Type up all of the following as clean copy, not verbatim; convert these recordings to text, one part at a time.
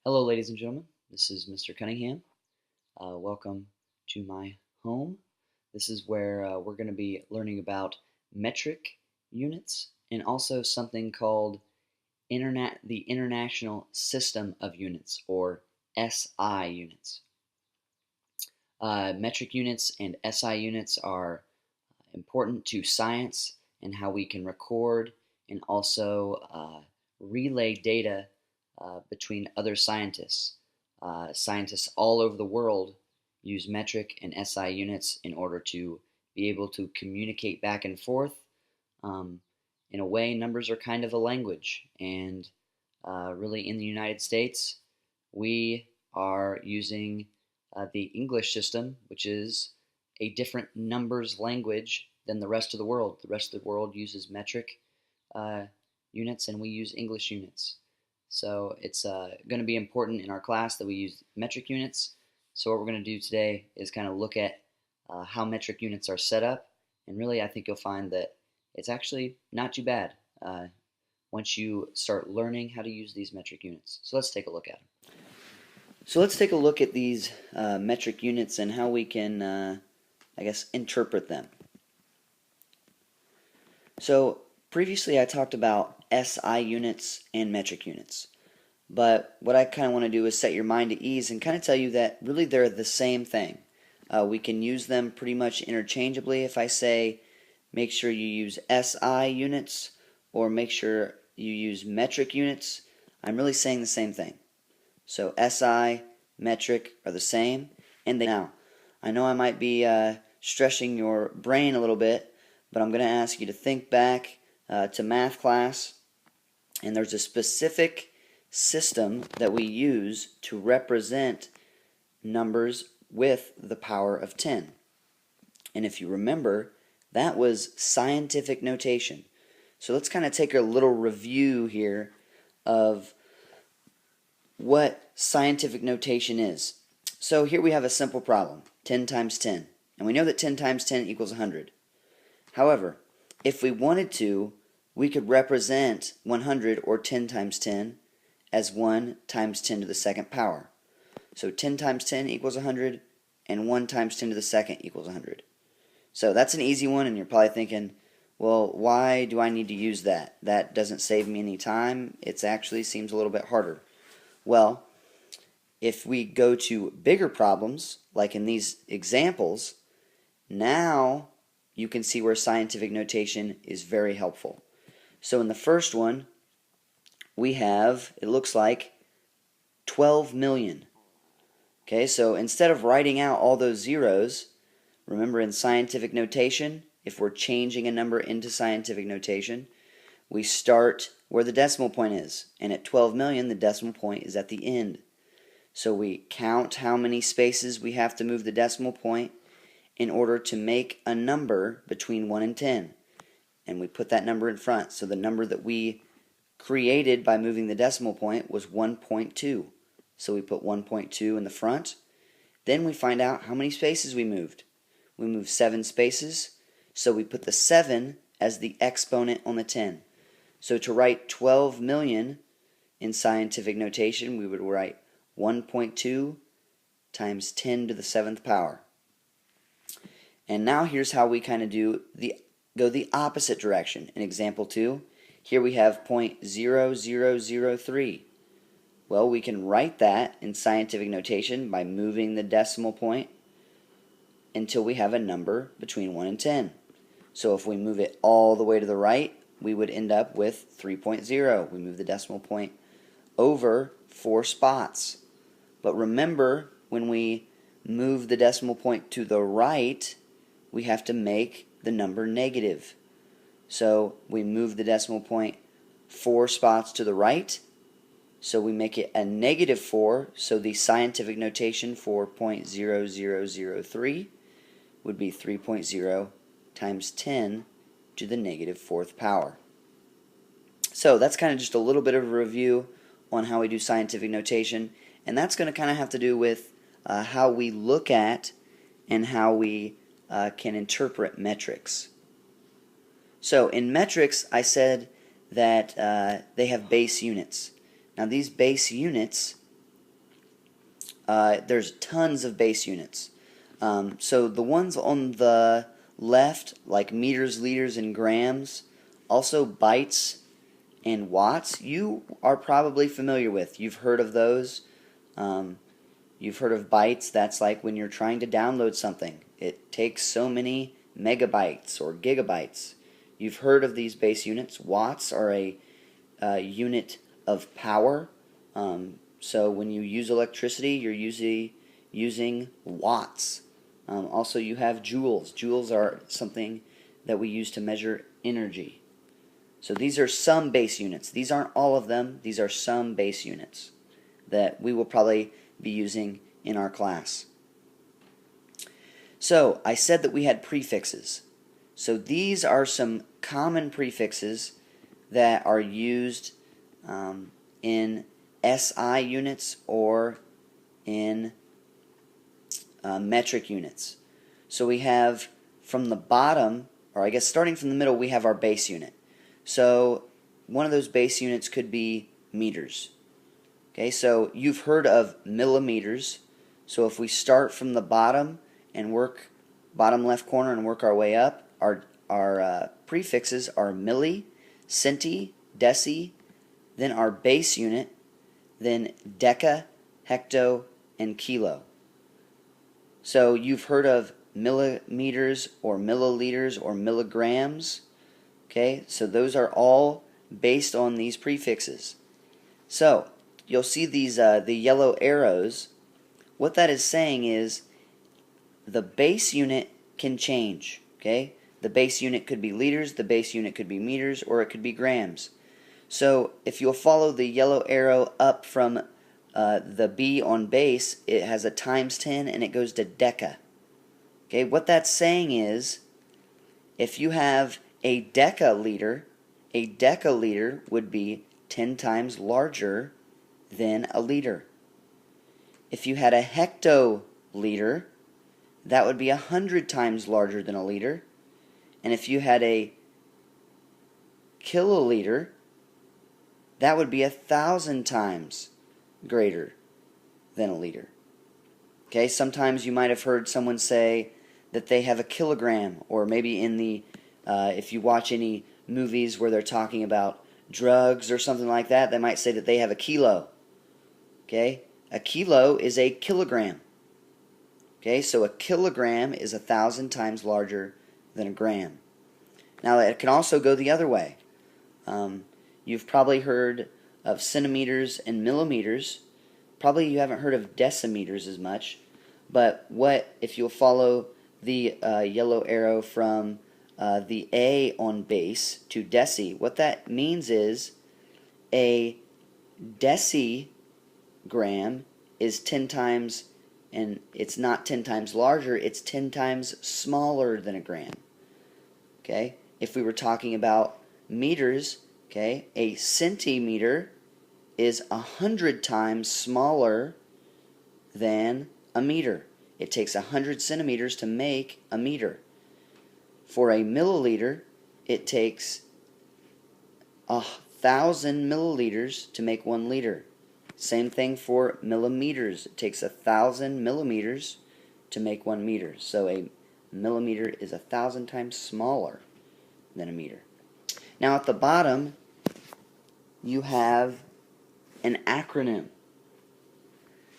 Hello, ladies and gentlemen. This is Mr. Cunningham. Welcome to my home. This is where we're going to be learning about metric units and also something called the International System of Units, or SI units. Metric units and SI units are important to science and how we can record and also relay data between other scientists. Scientists all over the world use metric and SI units in order to be able to communicate back and forth. Um, in a way, numbers are kind of a language, and really in the United States, we are using the English system, which is a different numbers language than the rest of the world. The rest of the world uses metric uh, units, and we use English units. So it's going to be important in our class that we use metric units. So what we're going to do today is kind of look at how metric units are set up, and really I think you'll find that it's actually not too bad once you start learning how to use these metric units. So let's take a look at them. So let's take a look at these metric units and how we can, I guess, interpret them. So previously I talked about SI units and metric units. But what I kind of want to do is set your mind at ease and kind of tell you that really they're the same thing. We can use them pretty much interchangeably. If I say make sure you use SI units or make sure you use metric units, I'm really saying the same thing. So SI, metric are the same. And now, I know I might be stressing your brain a little bit, but I'm going to ask you to think back to math class, and there's a specific system that we use to represent numbers with the power of 10. And if you remember, that was scientific notation. So let's kind of take a little review here of what scientific notation is. So here we have a simple problem, 10 times 10. And we know that 10 times 10 equals 100. However, if we wanted to, we could represent 100, or 10 times 10, as 1 times 10 to the second power. So 10 times 10 equals 100, and 1 times 10 to the second equals 100. So that's an easy one, and you're probably thinking, well, why do I need to use that? That doesn't save me any time. It actually seems a little bit harder. Well, if we go to bigger problems, like in these examples, now you can see where scientific notation is very helpful. So in the first one, we have, it looks like, 12 million. Okay, so instead of writing out all those zeros, remember in scientific notation, if we're changing a number into scientific notation, we start where the decimal point is. And at 12 million, the decimal point is at the end. So we count how many spaces we have to move the decimal point in order to make a number between 1 and 10. And we put that number in front. So the number that we created by moving the decimal point was 1.2. So we put 1.2 in the front. Then we find out how many spaces we moved. We moved 7 spaces. So we put the 7 as the exponent on the 10. So to write 12 million in scientific notation, we would write 1.2 times 10 to the 7th power. And now here's how we kind of go the opposite direction. In example 2, here we have 0.0003. Well, we can write that in scientific notation by moving the decimal point until we have a number between 1 and 10. So if we move it all the way to the right, we would end up with 3.0. We move the decimal point over 4 spots. But remember, when we move the decimal point to the right, we have to make the number negative. So we move the decimal point 4 spots to the right, so we make it a negative 4, so the scientific notation for 0.0003 would be 3.0 times 10 to the negative 4th power. So that's kind of just a little bit of a review on how we do scientific notation, and that's going to kind of have to do with how we look at and how we can interpret metrics. So in metrics, I said that they have base units. Now these base units there's tons of base units. So the ones on the left, like meters, liters, and grams, also bytes and watts, you are probably familiar with. You've heard of those. You've heard of bytes. That's like when you're trying to download something. It takes so many megabytes or gigabytes. You've heard of these base units. Watts are a unit of power. So when you use electricity, you're usually using watts. Also, you have joules. Joules are something that we use to measure energy. So these are some base units. These aren't all of them. These are some base units that we will probably be using in our class. So I said that we had prefixes. So these are some common prefixes that are used in SI units or in metric units. So we have from the bottom, or I guess starting from the middle, we have our base unit. So one of those base units could be meters. Okay, so you've heard of millimeters. So if we start from the bottom and work bottom left corner and work our way up, our prefixes are milli, centi, deci, then our base unit, then deca, hecto, and kilo. So you've heard of millimeters or milliliters or milligrams. Okay, so those are all based on these prefixes. So you'll see these the yellow arrows. What that is saying is the base unit can change. Okay, the base unit could be liters, the base unit could be meters, or it could be grams. So if you'll follow the yellow arrow up from the B on base, it has a times 10 and it goes to deca. Okay, what that's saying is if you have a decaliter would be 10 times larger than a liter. If you had a hectoliter, that would be 100 times larger than a liter. And if you had a kiloliter, that would be 1,000 times greater than a liter. Okay, sometimes you might have heard someone say that they have a kilogram, or maybe in the if you watch any movies where they're talking about drugs or something like that, they might say that they have a kilo. Okay, a kilo is a kilogram. Okay, so a kilogram is 1,000 times larger than a gram. Now it can also go the other way. You've probably heard of centimeters and millimeters. Probably you haven't heard of decimeters as much. But what if you'll follow the yellow arrow from the A on base to deci? What that means is a decigram is 10 times, and it's not 10 times larger, it's 10 times smaller than a gram. Okay? If we were talking about meters, okay, a centimeter is 100 times smaller than a meter. It takes 100 centimeters to make a meter. For a milliliter, it takes 1,000 milliliters to make 1 liter. Same thing for millimeters. It takes 1,000 millimeters to make 1 meter. So a millimeter is 1,000 times smaller than a meter. Now at the bottom, you have an acronym.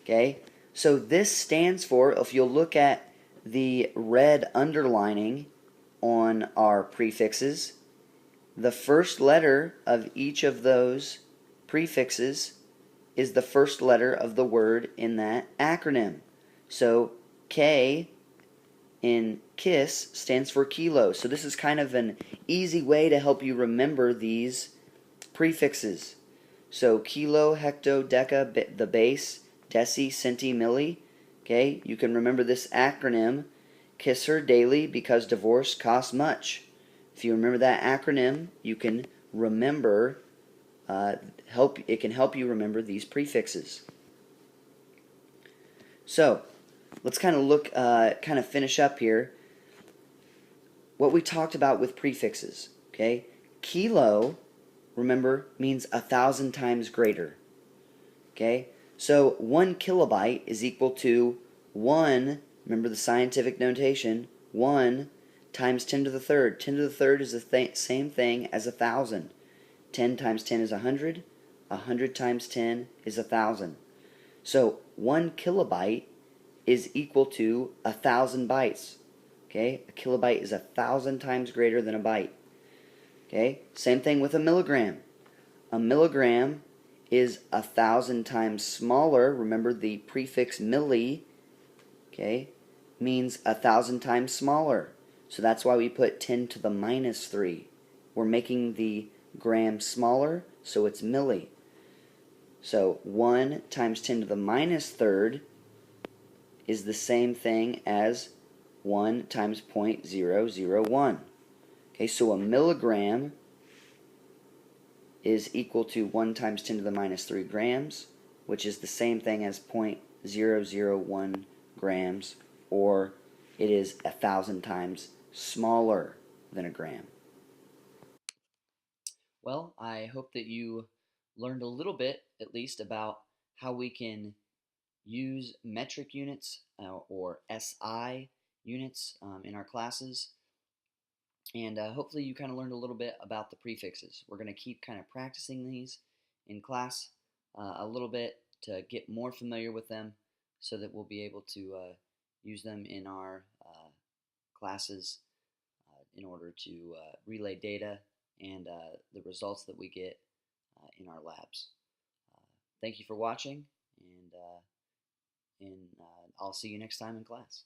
Okay? So this stands for, if you'll look at the red underlining on our prefixes, the first letter of each of those prefixes is the first letter of the word in that acronym. So K in KISS stands for kilo. So this is kind of an easy way to help you remember these prefixes. So kilo, hecto, deca, the base, deci, centi, milli. Okay, you can remember this acronym. Kiss her daily because divorce costs much. If you remember that acronym, you can remember. It can help you remember these prefixes. So let's kind of look, kind of finish up here. What we talked about with prefixes. Okay, kilo, remember, means 1,000 times greater. Okay, So 1 kilobyte is equal to 1, remember the scientific notation, 1 times 10 to the third. 10 to the third is the same thing as 1,000. 10 times 10 is 100. 100 times 10 is 1,000. So 1 kilobyte is equal to 1,000 bytes. Okay, a kilobyte is 1,000 times greater than a byte. Okay, same thing with a milligram. A milligram is 1,000 times smaller. Remember the prefix milli, okay, means 1,000 times smaller. So that's why we put 10 to the minus 3. We're making the gram smaller, so it's milli. So 1 times 10 to the minus third is the same thing as 1 times 0.001. Okay, so a milligram is equal to 1 times 10 to the minus 3 grams, which is the same thing as 0.001 grams, or it is 1,000 times smaller than a gram. Well, I hope that you learned a little bit, at least, about how we can use metric units or SI units in our classes. And hopefully you kind of learned a little bit about the prefixes. We're going to keep kind of practicing these in class a little bit to get more familiar with them so that we'll be able to use them in our classes in order to relay data and the results that we get in our labs. Uh, Thank you for watching, and I'll see you next time in class.